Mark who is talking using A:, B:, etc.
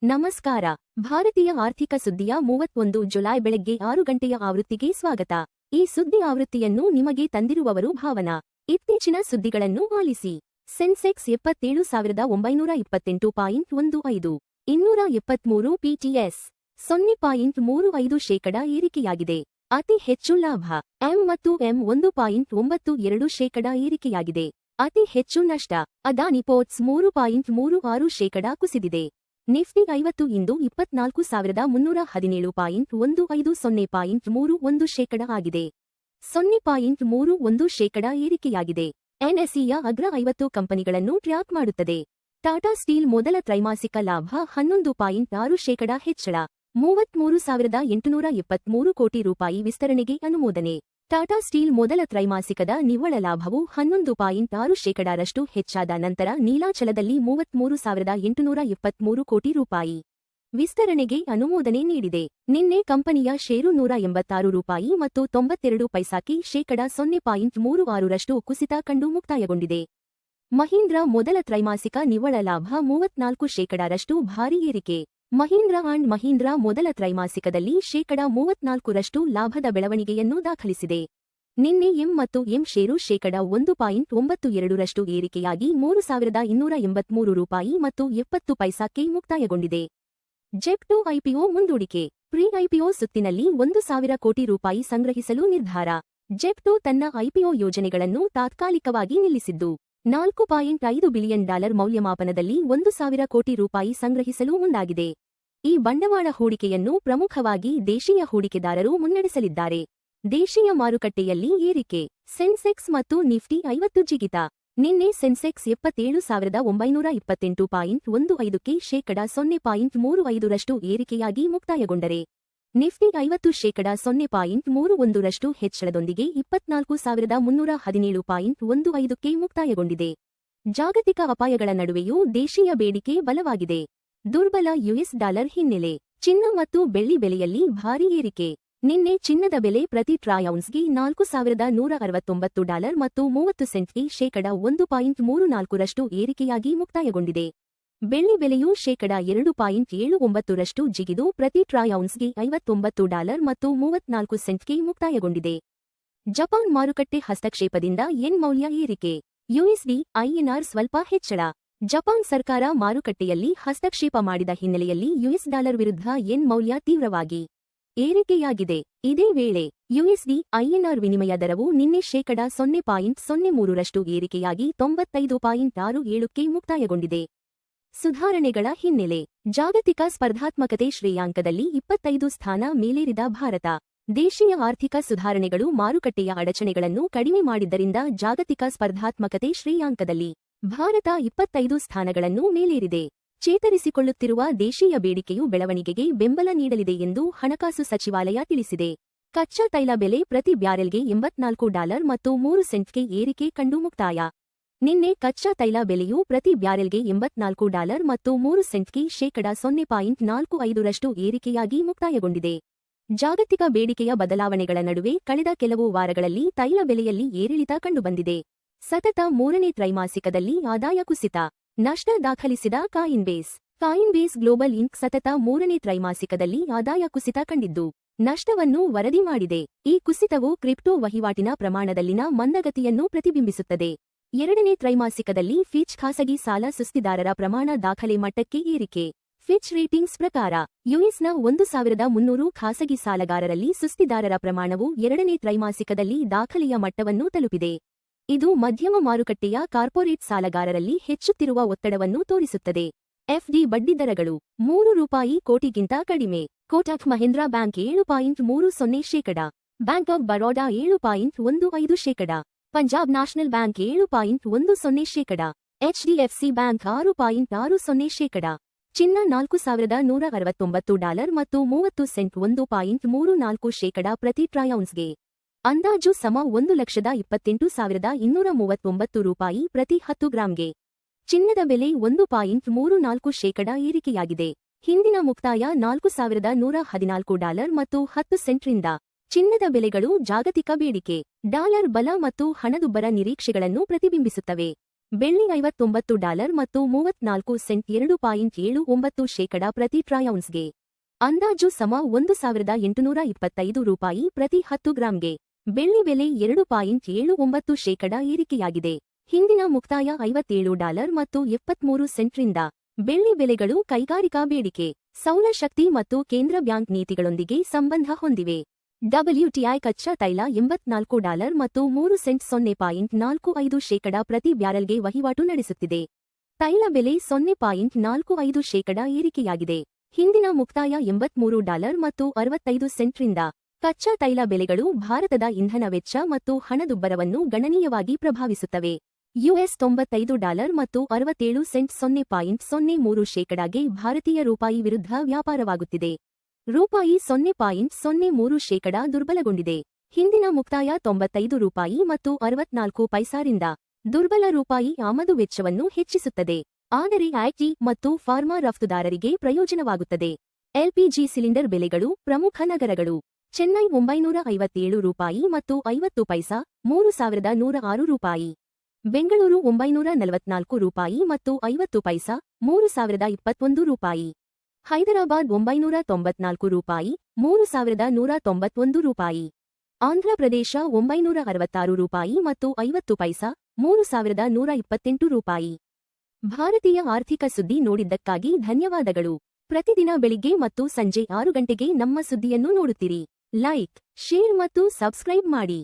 A: ನಮಸ್ಕಾರ. ಭಾರತೀಯ ಆರ್ಥಿಕ ಸುದ್ದಿಯ 31 ಜುಲೈ ಬೆಳಗ್ಗೆ 6 ಗಂಟೆಯ ಆವೃತ್ತಿಗೆ ಸ್ವಾಗತ. ಈ ಸುದ್ದಿ ಆವೃತ್ತಿಯನ್ನು ನಿಮಗೆ ತಂದಿರುವವರು ಭಾವನಾ. ಇತ್ತೀಚಿನ ಸುದ್ದಿಗಳನ್ನು ಆಲಿಸಿ. ಸೆನ್ಸೆಕ್ಸ್ 77,928.15, 273 ಪಿಟಿಎಸ್, 0.35% ಏರಿಕೆಯಾಗಿದೆ. ಅತಿ ಹೆಚ್ಚು ಲಾಭ. ಎಂ ಮತ್ತು ಎಂ 1.92% ಏರಿಕೆಯಾಗಿದೆ. ಅತಿ ಹೆಚ್ಚು ನಷ್ಟ. ಅದಾನಿ ಪೋರ್ಟ್ಸ್ 3.36% ಕುಸಿದಿದೆ. ನಿಫ್ಟಿ 50 ಇಂದು 24,317.15, 0.31% ಆಗಿದೆ. 0.31% ಏರಿಕೆಯಾಗಿದೆ. ಎನ್ಎಸ್ಇಯ ಅಗ್ರ 50 ಕಂಪನಿಗಳನ್ನು ಟ್ರ್ಯಾಕ್ ಮಾಡುತ್ತದೆ. ಟಾಟಾ ಸ್ಟೀಲ್ ಮೊದಲ ತ್ರೈಮಾಸಿಕ ಲಾಭ 11.6% ಹೆಚ್ಚಳ, 33,873 ಕೋಟಿ ರೂಪಾಯಿ ವಿಸ್ತರಣೆಗೆ ಅನುಮೋದನೆ. ಟಾಟಾ ಸ್ಟೀಲ್ ಮೊದಲ ತ್ರೈಮಾಸಿಕದ ನಿವ್ವಳ ಲಾಭವು 11.6% ಹೆಚ್ಚಾದ ನಂತರ ನೀಲಾಚಲದಲ್ಲಿ 33,823 ಕೋಟಿ ರೂಪಾಯಿ ವಿಸ್ತರಣೆಗೆ ಅನುಮೋದನೆ ನೀಡಿದೆ. ನಿನ್ನೆ ಕಂಪನಿಯ ಷೇರು 186 ರೂಪಾಯಿ ಮತ್ತು 92 ಪೈಸಾಕ್ಕೆ ,0.36% ಕುಸಿತ ಕಂಡು ಮುಕ್ತಾಯಗೊಂಡಿದೆ. ಮಹೀಂದ್ರಾ ಮೊದಲ ತ್ರೈಮಾಸಿಕ ನಿವ್ವಳ ಲಾಭ 34% ಭಾರೀ ಏರಿಕೆ. ಮಹೀಂದ್ರಾ ಅಂಡ್ ಮಹೀಂದ್ರಾ ಮೊದಲ ತ್ರೈಮಾಸಿಕದಲ್ಲಿ ,34% ಲಾಭದ ಬೆಳವಣಿಗೆಯನ್ನು ದಾಖಲಿಸಿದೆ. ನಿನ್ನೆ ಎಂ ಮತ್ತು ಎಂ ಷೇರು ,1.92% ಏರಿಕೆಯಾಗಿ 3,283 ರೂಪಾಯಿ ಮತ್ತು 70 ಪೈಸಾಕ್ಕೆ ಮುಕ್ತಾಯಗೊಂಡಿದೆ. ಜೆಪ್ಟೋ ಐಪಿಒ ಮುಂದೂಡಿಕೆ. ಪ್ರೀ ಐಪಿಒ ಸುತ್ತಿನಲ್ಲಿ 1,000 ಕೋಟಿ ರೂಪಾಯಿ ಸಂಗ್ರಹಿಸಲು ನಿರ್ಧಾರ. ಜೆಪ್ಟೋ ತನ್ನ ಐಪಿಒ ಯೋಜನೆಗಳನ್ನು ತಾತ್ಕಾಲಿಕವಾಗಿ ನಿಲ್ಲಿಸಿದ್ದು, $4.5 ಬಿಲಿಯನ್ ಮೌಲ್ಯಮಾಪನದಲ್ಲಿ 1,000 ಕೋಟಿ ರೂಪಾಯಿ ಸಂಗ್ರಹಿಸಲು ಮುಂದಾಗಿದೆ. ಈ ಬಂಡವಾಳ ಹೂಡಿಕೆಯನ್ನು ಪ್ರಮುಖವಾಗಿ ದೇಶೀಯ ಹೂಡಿಕೆದಾರರು ಮುನ್ನಡೆಸಲಿದ್ದಾರೆ. ದೇಶೀಯ ಮಾರುಕಟ್ಟೆಯಲ್ಲಿ ಏರಿಕೆ. ಸೆನ್ಸೆಕ್ಸ್ ಮತ್ತು ನಿಫ್ಟಿ 50 ಜಿಗಿತ. ನಿನ್ನೆ ಸೆನ್ಸೆಕ್ಸ್ 77,928.15ಕ್ಕೆ ,0.35% ಏರಿಕೆಯಾಗಿ ಮುಕ್ತಾಯಗೊಂಡರೆ, ನಿಫ್ಟಿ 50 0.31% ಹೆಚ್ಚಳದೊಂದಿಗೆ 24,317.15ಕ್ಕೆ ಮುಕ್ತಾಯಗೊಂಡಿದೆ. ಜಾಗತಿಕ ಅಪಾಯಗಳ ನಡುವೆಯೂ ದೇಶೀಯ ಬೇಡಿಕೆ ಬಲವಾಗಿದೆ. ದುರ್ಬಲ ಯುಎಸ್ ಡಾಲರ್ ಹಿನ್ನೆಲೆ. ಚಿನ್ನ ಮತ್ತು ಬೆಳ್ಳಿ ಬೆಲೆಯಲ್ಲಿ ಭಾರೀ ಏರಿಕೆ. ನಿನ್ನೆ ಚಿನ್ನದ ಬೆಲೆ ಪ್ರತಿ ಟ್ರಾಯ್ ಔನ್ಸ್ಗೆ $4,169 ಮತ್ತು 30 ಸೆಂಟ್ಗೆ ,1.34% ಏರಿಕೆಯಾಗಿ ಮುಕ್ತಾಯಗೊಂಡಿದೆ. ಬೆಳ್ಳಿ ಬೆಲೆಯು $2.79 ಜಿಗಿದು ಪ್ರತಿ ಟ್ರಾಯ್ ಔನ್ಸ್ಗೆ $59 ಮತ್ತು 34 ಸೆಂಟ್ಗೆ ಮುಕ್ತಾಯಗೊಂಡಿದೆ. ಜಪಾನ್ ಮಾರುಕಟ್ಟೆ ಹಸ್ತಕ್ಷೇಪದಿಂದ ಯೆನ್ ಮೌಲ್ಯ ಏರಿಕೆ. ಯುಎಸ್ಡಿ ಐಎನ್ಆರ್ ಸ್ವಲ್ಪ ಹೆಚ್ಚಳ. ಜಪಾನ್ ಸರ್ಕಾರ ಮಾರುಕಟ್ಟೆಯಲ್ಲಿ ಹಸ್ತಕ್ಷೇಪ ಮಾಡಿದ ಹಿನ್ನೆಲೆಯಲ್ಲಿ ಯುಎಸ್ ಡಾಲರ್ ವಿರುದ್ಧ ಯೆನ್ ಮೌಲ್ಯ ತೀವ್ರವಾಗಿ ಏರಿಕೆಯಾಗಿದೆ. ಇದೇ ವೇಳೆ ಯುಎಸ್ಡಿ ಐಎನ್ಆರ್ ವಿನಿಮಯ ದರವು ನಿನ್ನೆ ,0.03% ಏರಿಕೆಯಾಗಿ 95.67ಕ್ಕೆ ಮುಕ್ತಾಯಗೊಂಡಿದೆ. ಸುಧಾರಣೆಗಳ ಹಿನ್ನೆಲೆ. ಜಾಗತಿಕ ಸ್ಪರ್ಧಾತ್ಮಕತೆ ಶ್ರೇಯಾಂಕದಲ್ಲಿ 25 ಸ್ಥಾನ ಮೇಲೇರಿದ ಭಾರತ. ದೇಶೀಯ ಆರ್ಥಿಕ ಸುಧಾರಣೆಗಳು ಮಾರುಕಟ್ಟೆಯ ಅಡಚಣೆಗಳನ್ನು ಕಡಿಮೆ ಮಾಡಿದ್ದರಿಂದ ಜಾಗತಿಕ ಸ್ಪರ್ಧಾತ್ಮಕತೆ ಶ್ರೇಯಾಂಕದಲ್ಲಿ ಭಾರತ 25 ಸ್ಥಾನಗಳನ್ನು ಮೇಲೇರಿದೆ. ಚೇತರಿಸಿಕೊಳ್ಳುತ್ತಿರುವ ದೇಶೀಯ ಬೇಡಿಕೆಯು ಬೆಳವಣಿಗೆಗೆ ಬೆಂಬಲ ನೀಡಲಿದೆ ಎಂದು ಹಣಕಾಸು ಸಚಿವಾಲಯ ತಿಳಿಸಿದೆ. ಕಚ್ಚಾ ತೈಲ ಬೆಲೆ ಪ್ರತಿ ಬ್ಯಾರೆಲ್ಗೆ $84 ಮತ್ತು 3 ಸೆಂಟ್ಗೆ ಏರಿಕೆ ಕಂಡು ಮುಕ್ತಾಯ. ನಿನ್ನೆ ಕಚ್ಚಾ ತೈಲ ಬೆಲೆಯು ಪ್ರತಿ ಬ್ಯಾರೆಲ್ಗೆ $84 ಮತ್ತು 3 ಸೆಂಟ್ಗೆ ,0.45% ಏರಿಕೆಯಾಗಿ ಮುಕ್ತಾಯಗೊಂಡಿದೆ. ಜಾಗತಿಕ ಬೇಡಿಕೆಯ ಬದಲಾವಣೆಗಳ ನಡುವೆ ಕಳೆದ ಕೆಲವು ವಾರಗಳಲ್ಲಿ ತೈಲ ಬೆಲೆಯಲ್ಲಿ ಏರಿಳಿತ ಕಂಡುಬಂದಿದೆ. ಸತತ 3ನೇ ತ್ರೈಮಾಸಿಕದಲ್ಲಿ ಆದಾಯ ಕುಸಿತ. ನಷ್ಟ ದಾಖಲಿಸಿದ ಕಾಯಿನ್ಬೇಸ್. ಕಾಯಿನ್ಬೇಸ್ ಗ್ಲೋಬಲ್ ಇಂಕ್ ಸತತ 3ನೇ ತ್ರೈಮಾಸಿಕದಲ್ಲಿ ಆದಾಯ ಕುಸಿತ ಕಂಡಿದ್ದು, ನಷ್ಟವನ್ನು ವರದಿ ಮಾಡಿದೆ. ಈ ಕುಸಿತವು ಕ್ರಿಪ್ಟೋ ವಹಿವಾಟಿನ ಪ್ರಮಾಣದಲ್ಲಿನ ಮಂದಗತಿಯನ್ನು ಪ್ರತಿಬಿಂಬಿಸುತ್ತದೆ. 2ನೇ ತ್ರೈಮಾಸಿಕದಲ್ಲಿ ಫಿಚ್ ಖಾಸಗಿ ಸಾಲ ಸುಸ್ತಿದಾರರ ಪ್ರಮಾಣ ದಾಖಲೆ ಮಟ್ಟಕ್ಕೆ ಏರಿಕೆ. ಫಿಚ್ ರೇಟಿಂಗ್ಸ್ ಪ್ರಕಾರ ಯುಎಸ್ನ 1,300 ಖಾಸಗಿ ಸಾಲಗಾರರಲ್ಲಿ ಸುಸ್ತಿದಾರರ ಪ್ರಮಾಣವು 2ನೇ ತ್ರೈಮಾಸಿಕದಲ್ಲಿ ದಾಖಲೆಯ ಮಟ್ಟವನ್ನು ತಲುಪಿದೆ. ಇದು ಮಧ್ಯಮ ಮಾರುಕಟ್ಟೆಯ ಕಾರ್ಪೊರೇಟ್ ಸಾಲಗಾರರಲ್ಲಿ ಹೆಚ್ಚುತ್ತಿರುವ ಒತ್ತಡವನ್ನು ತೋರಿಸುತ್ತದೆ. ಎಫ್ಡಿ ಬಡ್ಡಿದರಗಳು ₹3 ಕೋಟಿಗಿಂತ ಕಡಿಮೆ. Kotak Mahindra bank 7.30%, bank of Baroda 7.15%, Punjab national bank 7.10%, HDFC bank 6.60%. ಚಿನ್ನ $4,169 ಮತ್ತು 30 ಸೆಂಟ್, 1.34% ಪ್ರತಿ ಟ್ರಾಯ್ ಔನ್ಸ್ಗೆ. ಅಂದಾಜು ಸಮ $1,28,239 ರೂಪಾಯಿ ಪ್ರತಿ 10 ಗ್ರಾಂಗೆ. ಚಿನ್ನದ ಬೆಲೆ 1.34% ಏರಿಕೆಯಾಗಿದೆ. ಹಿಂದಿನ ಮುಕ್ತಾಯ $4,114 ಮತ್ತು 10 ಸೆಂಟ್ರಿಂದ. ಚಿನ್ನದ ಬೆಲೆಗಳು ಜಾಗತಿಕ ಬೇಡಿಕೆ, ಡಾಲರ್ ಬಲ ಮತ್ತು ಹಣದುಬ್ಬರ ನಿರೀಕ್ಷೆಗಳನ್ನು ಪ್ರತಿಬಿಂಬಿಸುತ್ತವೆ. ಬೆಳ್ಳಿ $59 ಮತ್ತು 34 ಸೆಂಟ್ 2.79% ಪ್ರತಿ ಟ್ರೌನ್ಸ್ಗೆ. ಅಂದಾಜು ಸಮ $1,825 ಪ್ರತಿ 10 ಗ್ರಾಂಗೆ. ಬೆಳ್ಳಿ ಬೆಲೆ 2.79% ಏರಿಕೆಯಾಗಿದೆ. ಹಿಂದಿನ ಮುಕ್ತಾಯ $57 ಮತ್ತು 73 ಸೆಂಟ್ರಿಂದ. ಬೆಳ್ಳಿ ಬೆಲೆಗಳು ಕೈಗಾರಿಕಾ ಬೇಡಿಕೆ, ಸೌರಶಕ್ತಿ ಮತ್ತು ಕೇಂದ್ರ ಬ್ಯಾಂಕ್ ನೀತಿಗಳೊಂದಿಗೆ ಸಂಬಂಧ ಹೊಂದಿವೆ. WTI ಕಚ್ಚಾ ತೈಲ $84 ಮತ್ತು 3 ಸೆಂಟ್ 0.45% ಪ್ರತಿ ಬ್ಯಾರೆಲ್ಗೆ ವಹಿವಾಟು ನಡೆಸುತ್ತಿದೆ. ತೈಲ ಬೆಲೆ 0.45% ಏರಿಕೆಯಾಗಿದೆ. ಹಿಂದಿನ ಮುಕ್ತಾಯ $83 ಮತ್ತು 65 ಸೆಂಟ್ರಿಂದ. ಕಚ್ಚಾ ತೈಲ ಬೆಲೆಗಳು ಭಾರತದ ಇಂಧನ ವೆಚ್ಚ ಮತ್ತು ಹಣದುಬ್ಬರವನ್ನು ಗಣನೀಯವಾಗಿ ಪ್ರಭಾವಿಸುತ್ತವೆ. US $95 ಮತ್ತು 67 ಸೆಂಟ್ 0.03%ಗೆ ಭಾರತೀಯ ರೂಪಾಯಿ ವಿರುದ್ಧ ವ್ಯಾಪಾರವಾಗುತ್ತಿದೆ. ರೂಪಾಯಿ 0.03% ದುರ್ಬಲಗೊಂಡಿದೆ. ಹಿಂದಿನ ಮುಕ್ತಾಯ $95 ಮತ್ತು 64 ಪೈಸಾರಿಂದ. ದುರ್ಬಲ ರೂಪಾಯಿ ಆಮದು ವೆಚ್ಚವನ್ನು ಹೆಚ್ಚಿಸುತ್ತದೆ, ಆದರೆ ಐಟಿ ಮತ್ತು ಫಾರ್ಮಾ ರಫ್ತುದಾರರಿಗೆ ಪ್ರಯೋಜನವಾಗುತ್ತದೆ. ಎಲ್ಪಿಜಿ ಸಿಲಿಂಡರ್ ಬೆಲೆಗಳು ಪ್ರಮುಖ ನಗರಗಳು. ಚೆನ್ನೈ $957 ಮತ್ತು 50 ಪೈಸಾ, $3,106. ಬೆಂಗಳೂರು $944 ಮತ್ತು 50 ಪೈಸಾ, $3,021. ಹೈದರಾಬಾದ್ $994, $3,191. ಆಂಧ್ರಪ್ರದೇಶ $966 ಮತ್ತು 50 ಪೈಸಾ, $3,128. ಭಾರತೀಯ ಆರ್ಥಿಕ ಸುದ್ದಿ ನೋಡಿದ್ದಕ್ಕಾಗಿ ಧನ್ಯವಾದಗಳು. ಪ್ರತಿದಿನ ಬೆಳಿಗ್ಗೆ ಮತ್ತು ಸಂಜೆ 6 ಗಂಟೆಗೆ ನಮ್ಮ ಸುದ್ದಿಯನ್ನು ನೋಡುತ್ತೀರಿ. ಲೈಕ್, ಶೇರ್ ಮತ್ತು ಸಬ್ಸ್ಕ್ರೈಬ್ ಮಾಡಿ.